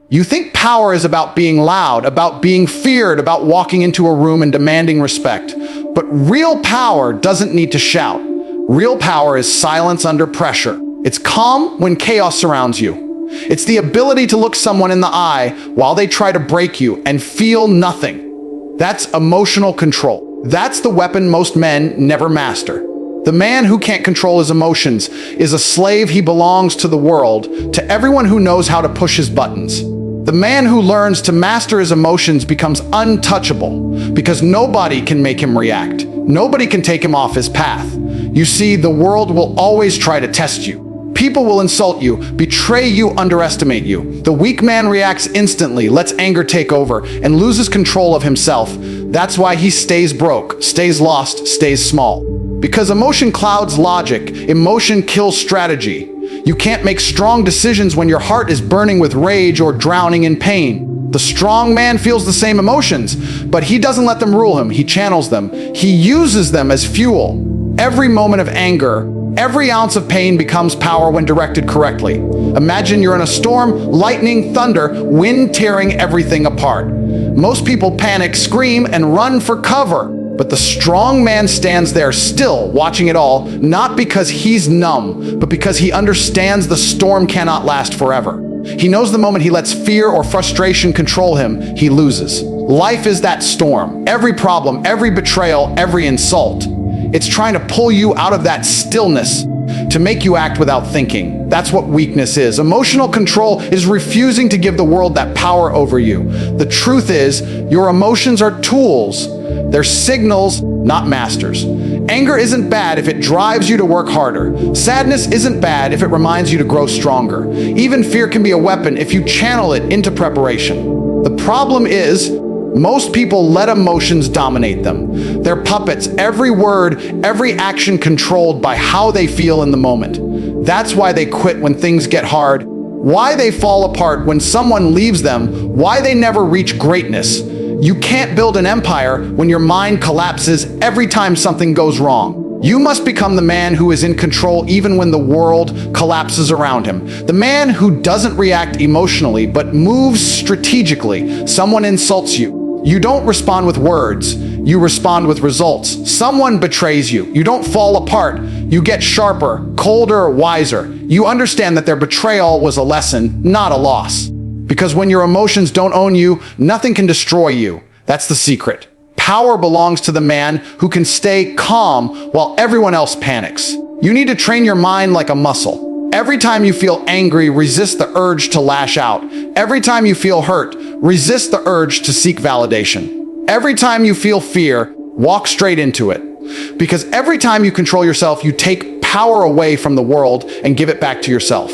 You think power is about being loud, about being feared, about walking into a room and demanding respect. But real power doesn't need to shout. Real power is silence under pressure. It's calm when chaos surrounds you. It's the ability to look someone in the eye while they try to break you and feel nothing. That's emotional control. That's the weapon most men never master. The man who can't control his emotions is a slave. He belongs to the world, to everyone who knows how to push his buttons. The man who learns to master his emotions becomes untouchable because nobody can make him react. Nobody can take him off his path. You see, the world will always try to test you. People will insult you, betray you, underestimate you. The weak man reacts instantly, lets anger take over, and loses control of himself. That's why he stays broke, stays lost, stays small. Because emotion clouds logic, emotion kills strategy. You can't make strong decisions when your heart is burning with rage or drowning in pain. The strong man feels the same emotions, but he doesn't let them rule him. He channels them. He uses them as fuel. Every moment of anger, every ounce of pain becomes power when directed correctly. Imagine you're in a storm, lightning, thunder, wind tearing everything apart. Most people panic, scream, and run for cover. But the strong man stands there still, watching it all, not because he's numb, but because he understands the storm cannot last forever. He knows the moment he lets fear or frustration control him, he loses. Life is that storm. Every problem, every betrayal, every insult. It's trying to pull you out of that stillness, to make you act without thinking. That's what weakness is. Emotional control is refusing to give the world that power over you. The truth is, your emotions are tools. They're signals, not masters. Anger isn't bad if it drives you to work harder. Sadness isn't bad if it reminds you to grow stronger. Even fear can be a weapon if you channel it into preparation. The problem is, most people let emotions dominate them. They're puppets, every word, every action controlled by how they feel in the moment. That's why they quit when things get hard, why they fall apart when someone leaves them, why they never reach greatness. You can't build an empire when your mind collapses every time something goes wrong. You must become the man who is in control even when the world collapses around him. The man who doesn't react emotionally but moves strategically. Someone insults you. You don't respond with words. You respond with results. Someone betrays you. You don't fall apart. You get sharper, colder, wiser. You understand that their betrayal was a lesson, not a loss. Because when your emotions don't own you, nothing can destroy you. That's the secret. Power belongs to the man who can stay calm while everyone else panics. You need to train your mind like a muscle. Every time you feel angry, resist the urge to lash out. Every time you feel hurt, resist the urge to seek validation. Every time you feel fear, walk straight into it. Because every time you control yourself, you take power away from the world and give it back to yourself.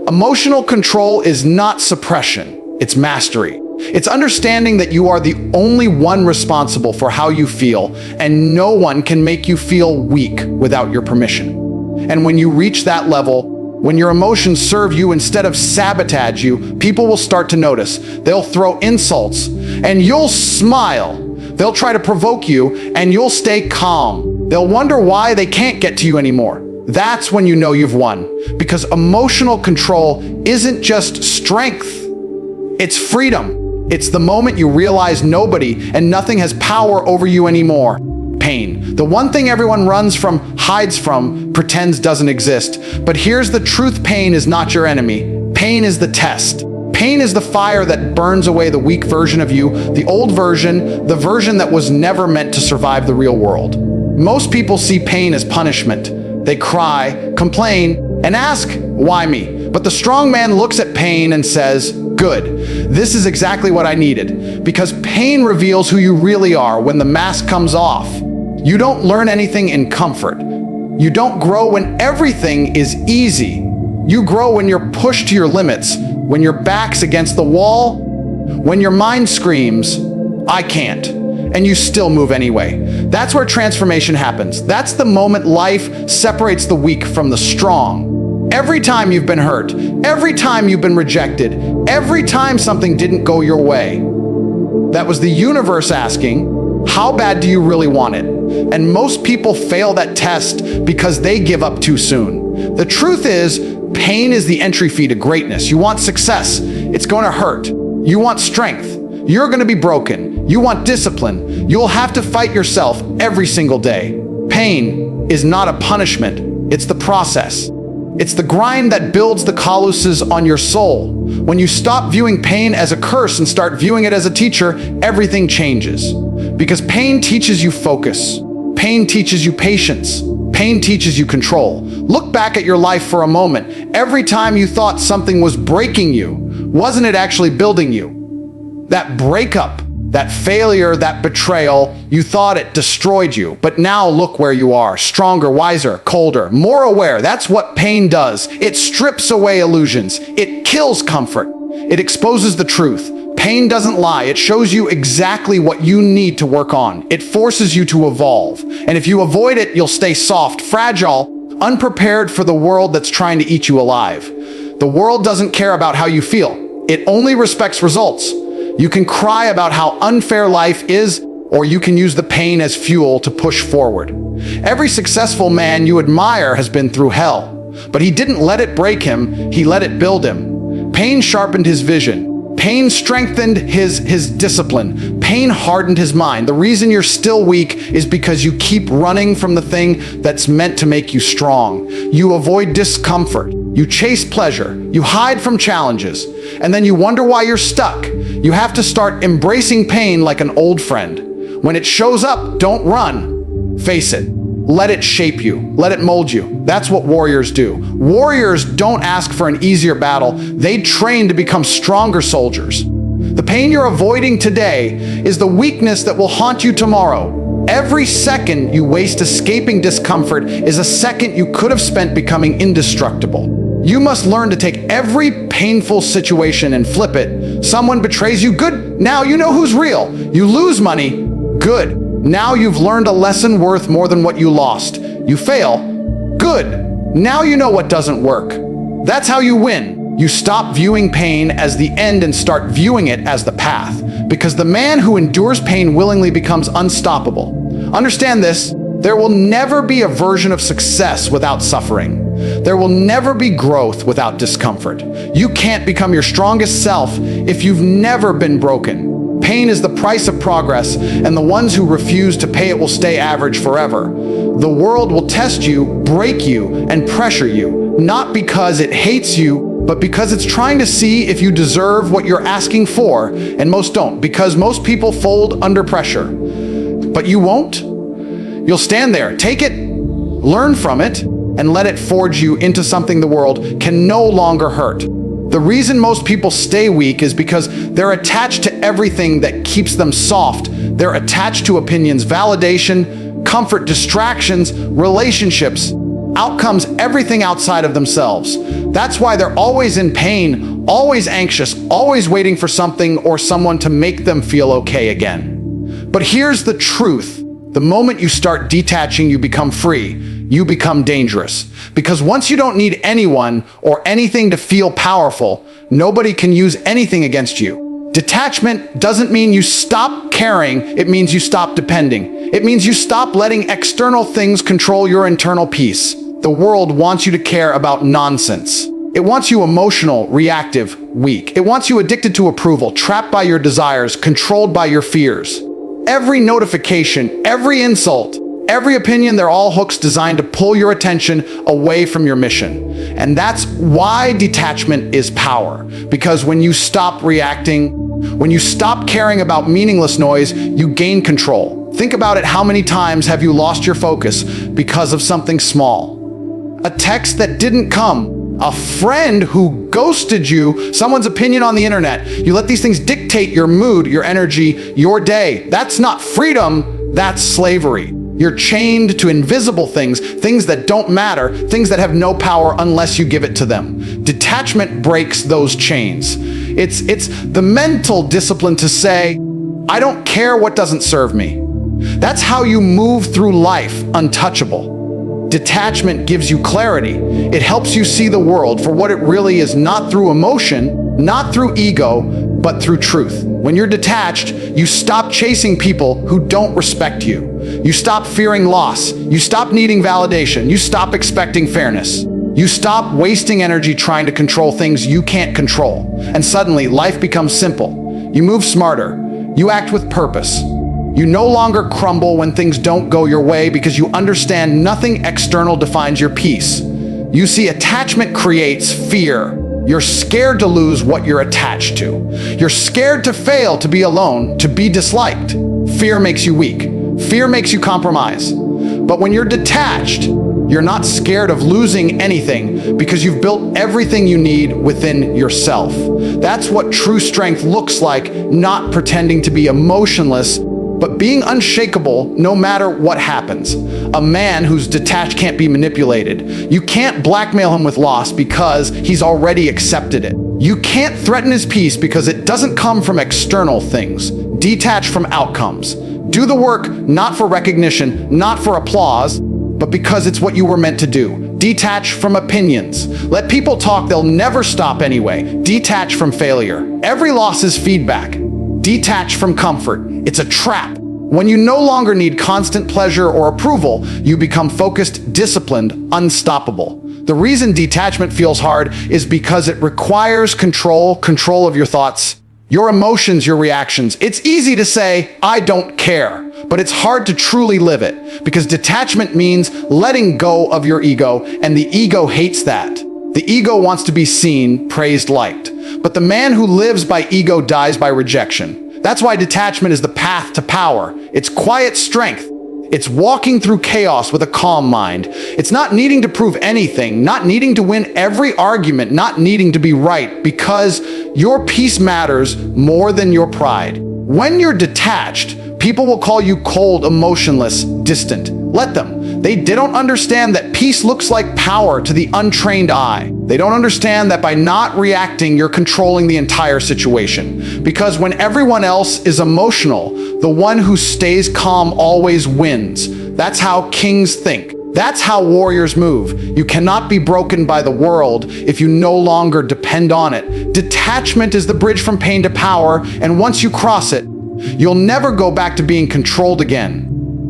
Emotional control is not suppression, it's mastery. It's understanding that you are the only one responsible for how you feel, and no one can make you feel weak without your permission. And when you reach that level, when your emotions serve you instead of sabotage you, people will start to notice. They'll throw insults, and you'll smile. They'll try to provoke you, and you'll stay calm. They'll wonder why they can't get to you anymore. That's when you know you've won. Because emotional control isn't just strength, it's freedom. It's the moment you realize nobody and nothing has power over you anymore. Pain. The one thing everyone runs from, hides from, pretends doesn't exist. But here's the truth: pain is not your enemy. Pain is the test. Pain is the fire that burns away the weak version of you, the old version, the version that was never meant to survive the real world. Most people see pain as punishment. They cry, complain, and ask, why me? But the strong man looks at pain and says, good, this is exactly what I needed. Because pain reveals who you really are when the mask comes off. You don't learn anything in comfort. You don't grow when everything is easy. You grow when you're pushed to your limits, when your back's against the wall, when your mind screams, I can't, and you still move anyway. That's where transformation happens. That's the moment life separates the weak from the strong. Every time you've been hurt, every time you've been rejected, every time something didn't go your way, that was the universe asking, how bad do you really want it? And most people fail that test because they give up too soon. The truth is, pain is the entry fee to greatness. You want success. It's going to hurt. You want strength. You're going to be broken. You want discipline. You'll have to fight yourself every single day. Pain is not a punishment. It's the process. It's the grind that builds the calluses on your soul. When you stop viewing pain as a curse and start viewing it as a teacher, everything changes. Because pain teaches you focus. Pain teaches you patience. Pain teaches you control. Look back at your life for a moment. Every time you thought something was breaking you, wasn't it actually building you? That breakup, that failure, that betrayal, you thought it destroyed you. But now look where you are, stronger, wiser, colder, more aware. That's what pain does. It strips away illusions. It kills comfort. It exposes the truth. Pain doesn't lie. It shows you exactly what you need to work on. It forces you to evolve. And if you avoid it, you'll stay soft, fragile, unprepared for the world that's trying to eat you alive. The world doesn't care about how you feel. It only respects results. You can cry about how unfair life is, or you can use the pain as fuel to push forward. Every successful man you admire has been through hell, but he didn't let it break him, he let it build him. Pain sharpened his vision. Pain strengthened his discipline. Pain hardened his mind. The reason you're still weak is because you keep running from the thing that's meant to make you strong. You avoid discomfort. You chase pleasure. You hide from challenges. And then you wonder why you're stuck. You have to start embracing pain like an old friend. When it shows up, don't run. Face it. Let it shape you. Let it mold you. That's what warriors do. Warriors don't ask for an easier battle. They train to become stronger soldiers. The pain you're avoiding today is the weakness that will haunt you tomorrow. Every second you waste escaping discomfort is a second you could have spent becoming indestructible. You must learn to take every painful situation and flip it. Someone betrays you, good. Now you know who's real. You lose money, good. Now you've learned a lesson worth more than what you lost. You fail, good. Now you know what doesn't work. That's how you win. You stop viewing pain as the end and start viewing it as the path. Because the man who endures pain willingly becomes unstoppable. Understand this, there will never be a version of success without suffering. There will never be growth without discomfort. You can't become your strongest self if you've never been broken. Pain is the price of progress, and the ones who refuse to pay it will stay average forever. The world will test you, break you, and pressure you, not because it hates you, but because it's trying to see if you deserve what you're asking for, and most don't, because most people fold under pressure. But you won't. You'll stand there, take it, learn from it, and let it forge you into something the world can no longer hurt. The reason most people stay weak is because they're attached to everything that keeps them soft. They're attached to opinions, validation, comfort, distractions, relationships, outcomes, everything outside of themselves. That's why they're always in pain, always anxious, always waiting for something or someone to make them feel okay again. But here's the truth. The moment you start detaching, you become free. You become dangerous. Because once you don't need anyone or anything to feel powerful, nobody can use anything against you. Detachment doesn't mean you stop caring, it means you stop depending. It means you stop letting external things control your internal peace. The world wants you to care about nonsense. It wants you emotional, reactive, weak. It wants you addicted to approval, trapped by your desires, controlled by your fears. Every notification, every insult, every opinion, they're all hooks designed to pull your attention away from your mission. And that's why detachment is power. Because when you stop reacting, when you stop caring about meaningless noise, you gain control. Think about it, how many times have you lost your focus because of something small? A text that didn't come, a friend who ghosted you, someone's opinion on the internet. You let these things dictate your mood, your energy, your day. That's not freedom, that's slavery. You're chained to invisible things, things that don't matter, things that have no power unless you give it to them. Detachment breaks those chains. It's the mental discipline to say, I don't care what doesn't serve me. That's how you move through life untouchable. Detachment gives you clarity. It helps you see the world for what it really is, not through emotion, not through ego, but through truth. When you're detached, you stop chasing people who don't respect you. You stop fearing loss. You stop needing validation. You stop expecting fairness. You stop wasting energy trying to control things you can't control. And suddenly, life becomes simple. You move smarter. You act with purpose. You no longer crumble when things don't go your way because you understand nothing external defines your peace. You see, attachment creates fear. You're scared to lose what you're attached to. You're scared to fail, to be alone, to be disliked. Fear makes you weak. Fear makes you compromise. But when you're detached, you're not scared of losing anything because you've built everything you need within yourself. That's what true strength looks like, not pretending to be emotionless, but being unshakable no matter what happens. A man who's detached can't be manipulated. You can't blackmail him with loss because he's already accepted it. You can't threaten his peace because it doesn't come from external things. Detach from outcomes. Do the work not for recognition, not for applause, but because it's what you were meant to do. Detach from opinions. Let people talk, they'll never stop anyway. Detach from failure. Every loss is feedback. Detach from comfort. It's a trap. When you no longer need constant pleasure or approval, you become focused, disciplined, unstoppable. The reason detachment feels hard is because it requires control of your thoughts, your emotions, your reactions. It's easy to say, I don't care, but it's hard to truly live it because detachment means letting go of your ego, and the ego hates that. The ego wants to be seen, praised, liked. But the man who lives by ego dies by rejection. That's why detachment is the path to power. It's quiet strength. It's walking through chaos with a calm mind. It's not needing to prove anything, not needing to win every argument, not needing to be right, because your peace matters more than your pride. When you're detached, people will call you cold, emotionless, distant. Let them. They don't understand that peace looks like power to the untrained eye. They don't understand that by not reacting, you're controlling the entire situation. Because when everyone else is emotional, the one who stays calm always wins. That's how kings think. That's how warriors move. You cannot be broken by the world if you no longer depend on it. Detachment is the bridge from pain to power, and once you cross it, you'll never go back to being controlled again.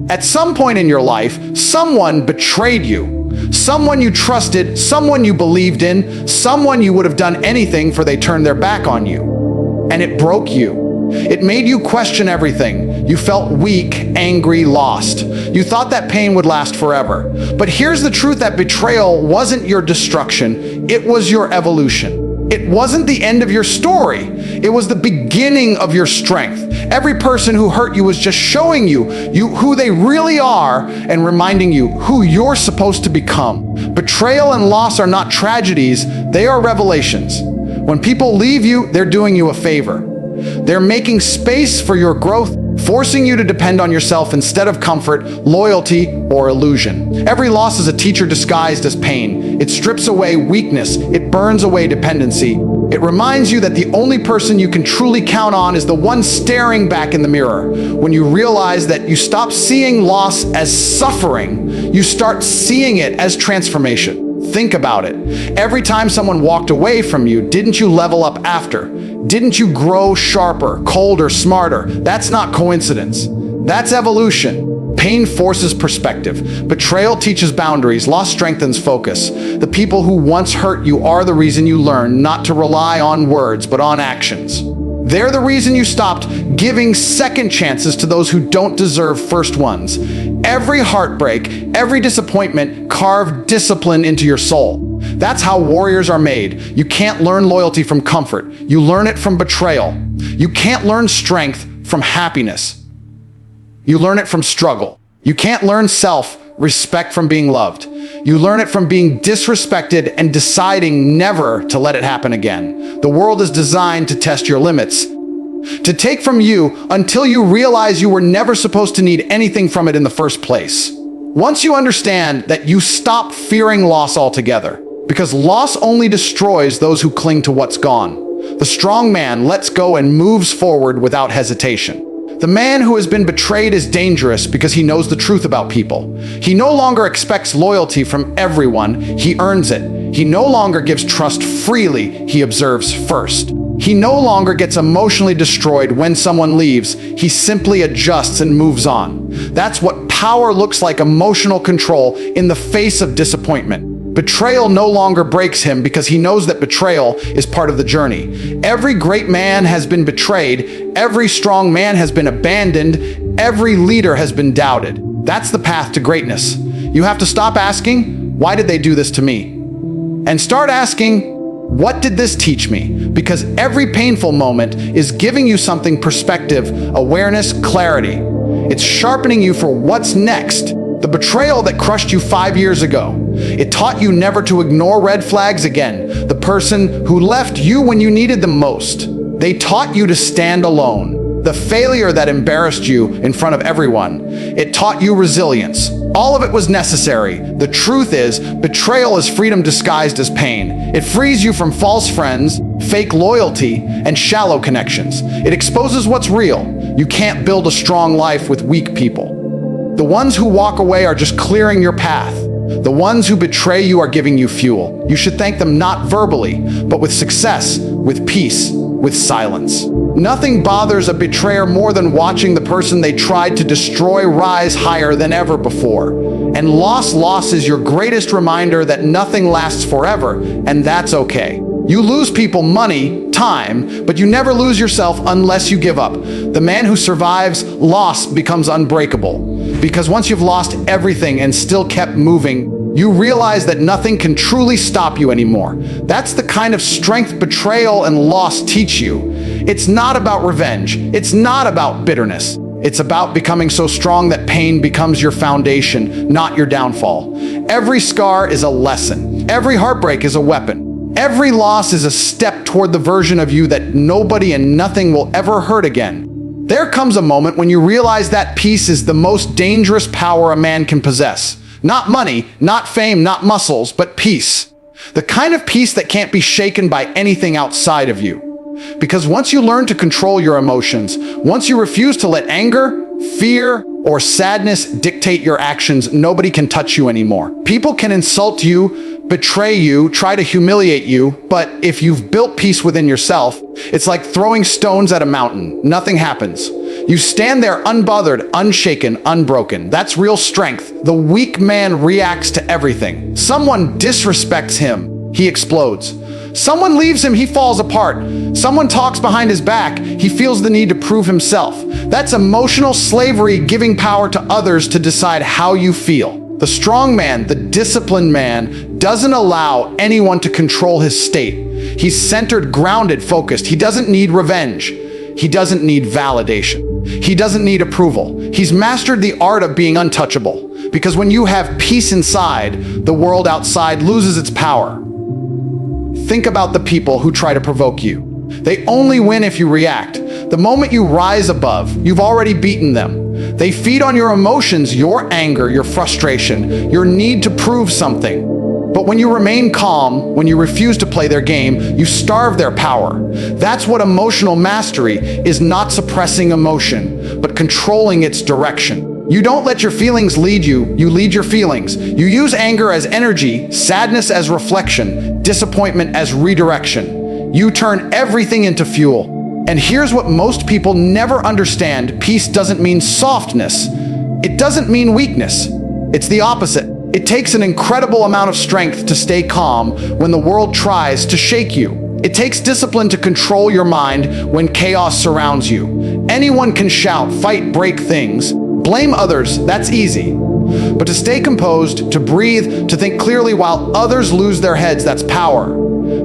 At some point in your life, someone betrayed you. Someone you trusted, someone you believed in, someone you would have done anything for they turned their back on you. And it broke you. It made you question everything. You felt weak, angry, lost. You thought that pain would last forever. But here's the truth, that betrayal wasn't your destruction, it was your evolution. It wasn't the end of your story. It was the beginning of your strength. Every person who hurt you was just showing you who they really are and reminding you who you're supposed to become. Betrayal and loss are not tragedies, they are revelations. When people leave you, they're doing you a favor. They're making space for your growth, forcing you to depend on yourself instead of comfort, loyalty, or illusion. Every loss is a teacher disguised as pain. It strips away weakness. It burns away dependency. It reminds you that the only person you can truly count on is the one staring back in the mirror. When you realize that you stop seeing loss as suffering, you start seeing it as transformation. Think about it. Every time someone walked away from you, didn't you level up after? Didn't you grow sharper, colder, smarter? That's not coincidence. That's evolution. Pain forces perspective. Betrayal teaches boundaries. Loss strengthens focus. The people who once hurt you are the reason you learn not to rely on words, but on actions. They're the reason you stopped giving second chances to those who don't deserve first ones. Every heartbreak, every disappointment carved discipline into your soul. That's how warriors are made. You can't learn loyalty from comfort. You learn it from betrayal. You can't learn strength from happiness. You learn it from struggle. You can't learn self-respect from being loved. You learn it from being disrespected and deciding never to let it happen again. The world is designed to test your limits, to take from you until you realize you were never supposed to need anything from it in the first place. Once you understand that, you stop fearing loss altogether, because loss only destroys those who cling to what's gone. The strong man lets go and moves forward without hesitation. The man who has been betrayed is dangerous because he knows the truth about people. He no longer expects loyalty from everyone, he earns it. He no longer gives trust freely, he observes first. He no longer gets emotionally destroyed when someone leaves, he simply adjusts and moves on. That's what power looks like: emotional control in the face of disappointment. Betrayal no longer breaks him because he knows that betrayal is part of the journey. Every great man has been betrayed. Every strong man has been abandoned. Every leader has been doubted. That's the path to greatness. You have to stop asking, why did they do this to me? And start asking, what did this teach me? Because every painful moment is giving you something: perspective, awareness, clarity. It's sharpening you for what's next. The betrayal that crushed you 5 years ago, it taught you never to ignore red flags again. The person who left you when you needed them most, they taught you to stand alone. The failure that embarrassed you in front of everyone, it taught you resilience. All of it was necessary. The truth is, betrayal is freedom disguised as pain. It frees you from false friends, fake loyalty, and shallow connections. It exposes what's real. You can't build a strong life with weak people. The ones who walk away are just clearing your path. The ones who betray you are giving you fuel. You should thank them not verbally, but with success, with peace, with silence. Nothing bothers a betrayer more than watching the person they tried to destroy rise higher than ever before. And loss is your greatest reminder that nothing lasts forever, and that's okay. You lose people, money, time, but you never lose yourself unless you give up. The man who survives loss becomes unbreakable. Because once you've lost everything and still kept moving, you realize that nothing can truly stop you anymore. That's the kind of strength betrayal and loss teach you. It's not about revenge. It's not about bitterness. It's about becoming so strong that pain becomes your foundation, not your downfall. Every scar is a lesson. Every heartbreak is a weapon. Every loss is a step toward the version of you that nobody and nothing will ever hurt again. There comes a moment when you realize that peace is the most dangerous power a man can possess. Not money, not fame, not muscles, but peace. The kind of peace that can't be shaken by anything outside of you. Because once you learn to control your emotions, once you refuse to let anger, fear, or sadness dictate your actions, nobody can touch you anymore. People can insult you, betray you, try to humiliate you, but if you've built peace within yourself, it's like throwing stones at a mountain. Nothing happens. You stand there unbothered, unshaken, unbroken. That's real strength. The weak man reacts to everything. Someone disrespects him, he explodes. Someone leaves him, he falls apart. Someone talks behind his back, he feels the need to prove himself. That's emotional slavery, giving power to others to decide how you feel. The strong man, the disciplined man, doesn't allow anyone to control his state. He's centered, grounded, focused. He doesn't need revenge. He doesn't need validation. He doesn't need approval. He's mastered the art of being untouchable. Because when you have peace inside, the world outside loses its power. Think about the people who try to provoke you. They only win if you react. The moment you rise above, you've already beaten them. They feed on your emotions, your anger, your frustration, your need to prove something. But when you remain calm, when you refuse to play their game, you starve their power. That's what emotional mastery is: not suppressing emotion, but controlling its direction. You don't let your feelings lead you, you lead your feelings. You use anger as energy, sadness as reflection, disappointment as redirection. You turn everything into fuel. And here's what most people never understand: peace doesn't mean softness. It doesn't mean weakness. It's the opposite. It takes an incredible amount of strength to stay calm when the world tries to shake you. It takes discipline to control your mind when chaos surrounds you. Anyone can shout, fight, break things. Blame others, that's easy. But to stay composed, to breathe, to think clearly while others lose their heads, that's power.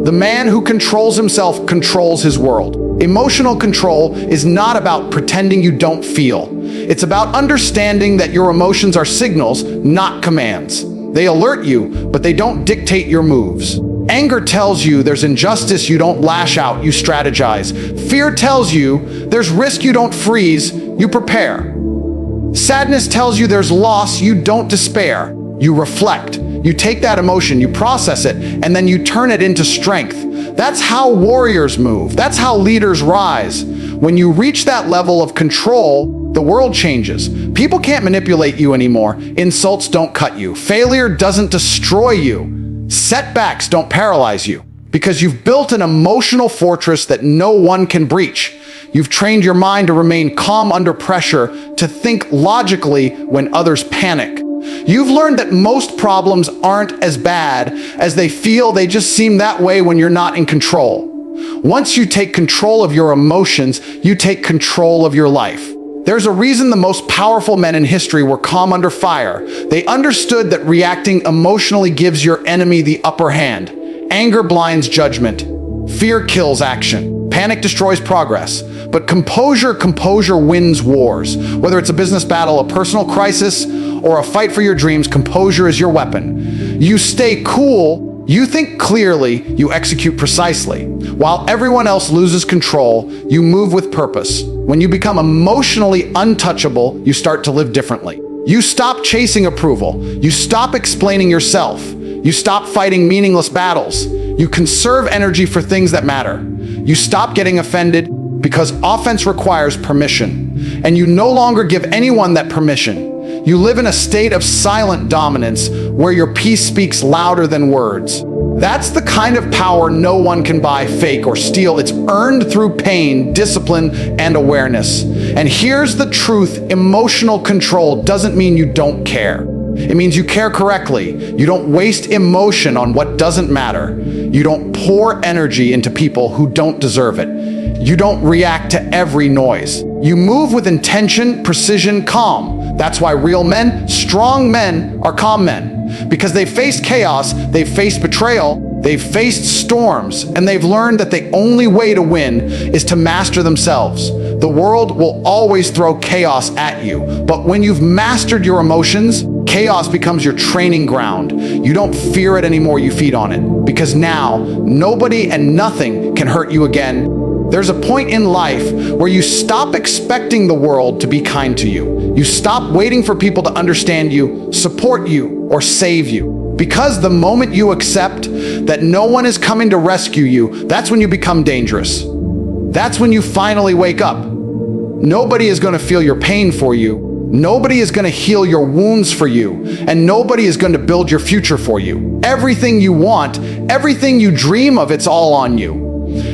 The man who controls himself controls his world. Emotional control is not about pretending you don't feel. It's about understanding that your emotions are signals, not commands. They alert you, but they don't dictate your moves. Anger tells you there's injustice, you don't lash out, you strategize. Fear tells you there's risk, you don't freeze, you prepare. Sadness tells you there's loss, you don't despair, you reflect. You take that emotion, you process it, and then you turn it into strength. That's how warriors move. That's how leaders rise. When you reach that level of control, the world changes. People can't manipulate you anymore. Insults don't cut you. Failure doesn't destroy you. Setbacks don't paralyze you. Because you've built an emotional fortress that no one can breach. You've trained your mind to remain calm under pressure, to think logically when others panic. You've learned that most problems aren't as bad as they feel, they just seem that way when you're not in control. Once you take control of your emotions, you take control of your life. There's a reason the most powerful men in history were calm under fire. They understood that reacting emotionally gives your enemy the upper hand. Anger blinds judgment. Fear kills action. Panic destroys progress. But composure wins wars. Whether it's a business battle, a personal crisis, or a fight for your dreams, composure is your weapon. You stay cool, you think clearly, you execute precisely. While everyone else loses control, you move with purpose. When you become emotionally untouchable, you start to live differently. You stop chasing approval. You stop explaining yourself. You stop fighting meaningless battles. You conserve energy for things that matter. You stop getting offended because offense requires permission. And you no longer give anyone that permission. You live in a state of silent dominance where your peace speaks louder than words. That's the kind of power no one can buy, fake, or steal. It's earned through pain, discipline, and awareness. And here's the truth: emotional control doesn't mean you don't care. It means you care correctly. You don't waste emotion on what doesn't matter. You don't pour energy into people who don't deserve it. You don't react to every noise. You move with intention, precision, calm. That's why real men, strong men, are calm men. Because they've faced chaos, they've faced betrayal, they've faced storms, and they've learned that the only way to win is to master themselves. The world will always throw chaos at you, but when you've mastered your emotions, chaos becomes your training ground. You don't fear it anymore, you feed on it. Because now, nobody and nothing can hurt you again. There's a point in life where you stop expecting the world to be kind to you. You stop waiting for people to understand you, support you, or save you. Because the moment you accept that no one is coming to rescue you, that's when you become dangerous. That's when you finally wake up. Nobody is going to feel your pain for you. Nobody is going to heal your wounds for you. And nobody is going to build your future for you. Everything you want, everything you dream of, it's all on you.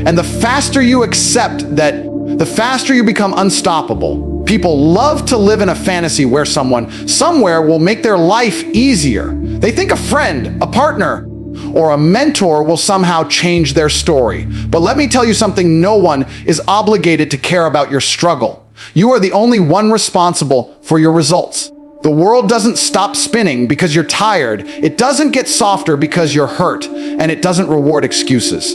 And the faster you accept that, the faster you become unstoppable. People love to live in a fantasy where someone, somewhere will make their life easier. They think a friend, a partner, or a mentor will somehow change their story. But let me tell you something, no one is obligated to care about your struggle. You are the only one responsible for your results. The world doesn't stop spinning because you're tired. It doesn't get softer because you're hurt. And it doesn't reward excuses.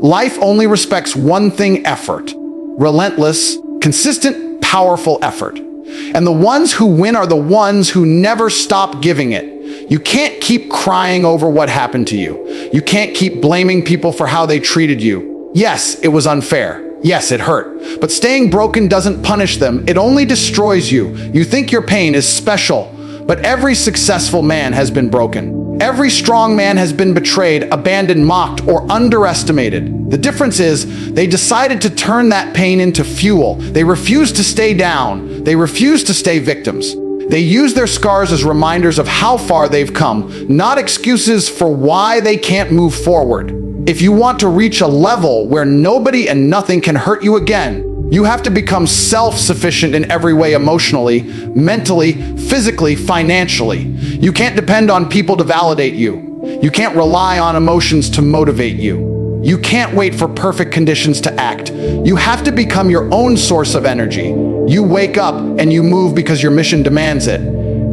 Life only respects one thing: effort. Relentless, consistent, powerful effort. And the ones who win are the ones who never stop giving it. You can't keep crying over what happened to you. You can't keep blaming people for how they treated you. Yes, it was unfair. Yes, it hurt. But staying broken doesn't punish them. It only destroys you. You think your pain is special, but every successful man has been broken. Every strong man has been betrayed, abandoned, mocked, or underestimated. The difference is they decided to turn that pain into fuel. They refused to stay down. They refused to stay victims. They use their scars as reminders of how far they've come, not excuses for why they can't move forward. If you want to reach a level where nobody and nothing can hurt you again, you have to become self-sufficient in every way: emotionally, mentally, physically, financially. You can't depend on people to validate you. You can't rely on emotions to motivate you. You can't wait for perfect conditions to act. You have to become your own source of energy. You wake up and you move because your mission demands it.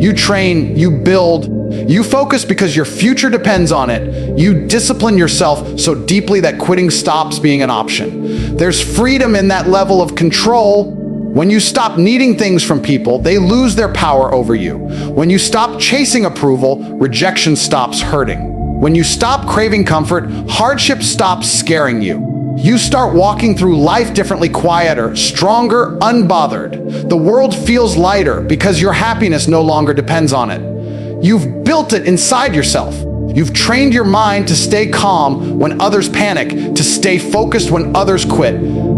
You train, you build, you focus because your future depends on it. You discipline yourself so deeply that quitting stops being an option. There's freedom in that level of control. When you stop needing things from people, they lose their power over you. When you stop chasing approval, rejection stops hurting. When you stop craving comfort, hardship stops scaring you. You start walking through life differently, quieter, stronger, unbothered. The world feels lighter because your happiness no longer depends on it. You've built it inside yourself. You've trained your mind to stay calm when others panic, to stay focused when others quit.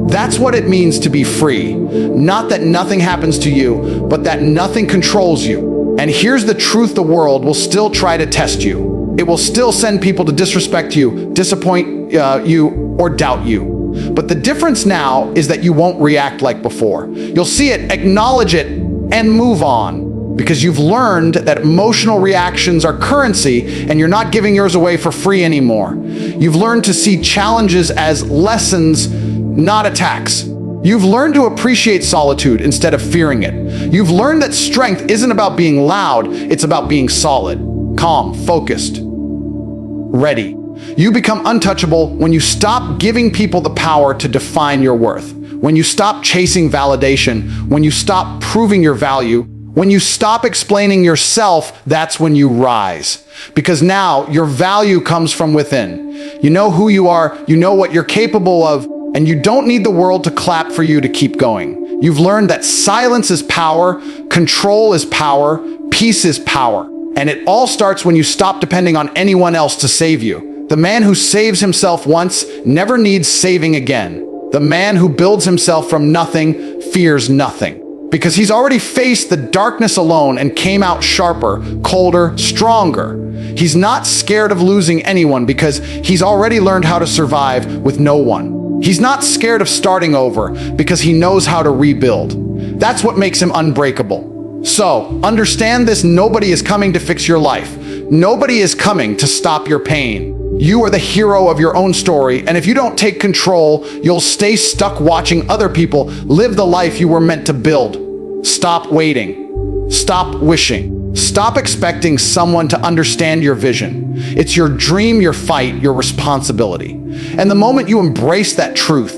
That's what it means to be free. Not that nothing happens to you, but that nothing controls you. And here's the truth: the world will still try to test you. It will still send people to disrespect you, disappoint you, or doubt you. But the difference now is that you won't react like before. You'll see it, acknowledge it, and move on. because you've learned that emotional reactions are currency and you're not giving yours away for free anymore. You've learned to see challenges as lessons, not attacks. You've learned to appreciate solitude instead of fearing it. You've learned that strength isn't about being loud, it's about being solid, calm, focused, ready. You become untouchable when you stop giving people the power to define your worth, when you stop chasing validation, when you stop proving your value, when you stop explaining yourself. That's when you rise. Because now your value comes from within. You know who you are, you know what you're capable of, and you don't need the world to clap for you to keep going. You've learned that silence is power, control is power, peace is power. And it all starts when you stop depending on anyone else to save you. The man who saves himself once never needs saving again. The man who builds himself from nothing fears nothing, because he's already faced the darkness alone and came out sharper, colder, stronger. He's not scared of losing anyone because he's already learned how to survive with no one. He's not scared of starting over because he knows how to rebuild. That's what makes him unbreakable. So, understand this: nobody is coming to fix your life. Nobody is coming to stop your pain. You are the hero of your own story, and if you don't take control, you'll stay stuck watching other people live the life you were meant to build. Stop waiting. Stop wishing. Stop expecting someone to understand your vision. It's your dream, your fight, your responsibility. And the moment you embrace that truth,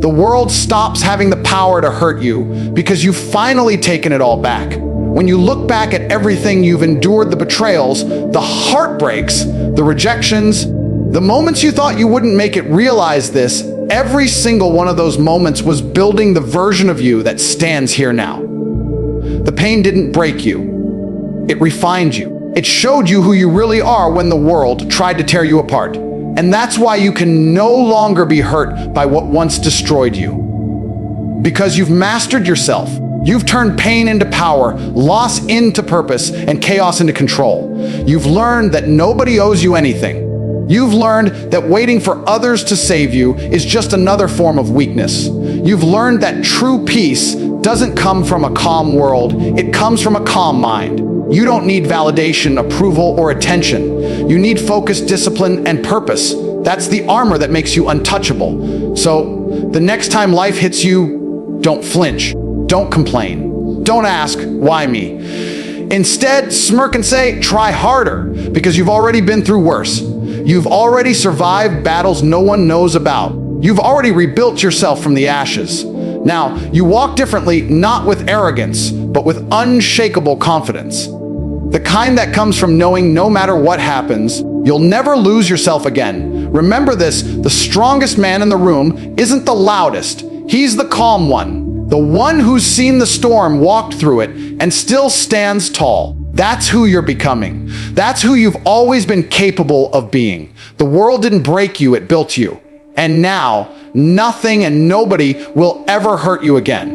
the world stops having the power to hurt you because you've finally taken it all back. When you look back at everything you've endured, the betrayals, the heartbreaks, the rejections, the moments you thought you wouldn't make it, realize this: every single one of those moments was building the version of you that stands here now. The pain didn't break you. It refined you. It showed you who you really are when the world tried to tear you apart. And that's why you can no longer be hurt by what once destroyed you. Because you've mastered yourself. You've turned pain into power, loss into purpose, and chaos into control. You've learned that nobody owes you anything. You've learned that waiting for others to save you is just another form of weakness. You've learned that true peace doesn't come from a calm world, it comes from a calm mind. You don't need validation, approval, or attention. You need focus, discipline, and purpose. That's the armor that makes you untouchable. So, the next time life hits you, don't flinch. Don't complain. Don't ask, why me? Instead, smirk and say, try harder, because you've already been through worse. You've already survived battles no one knows about. You've already rebuilt yourself from the ashes. Now, you walk differently, not with arrogance, but with unshakable confidence. The kind that comes from knowing no matter what happens, you'll never lose yourself again. Remember this: the strongest man in the room isn't the loudest. He's the calm one. The one who's seen the storm, walked through it, and still stands tall. That's who you're becoming. That's who you've always been capable of being. The world didn't break you, it built you. And now, nothing and nobody will ever hurt you again.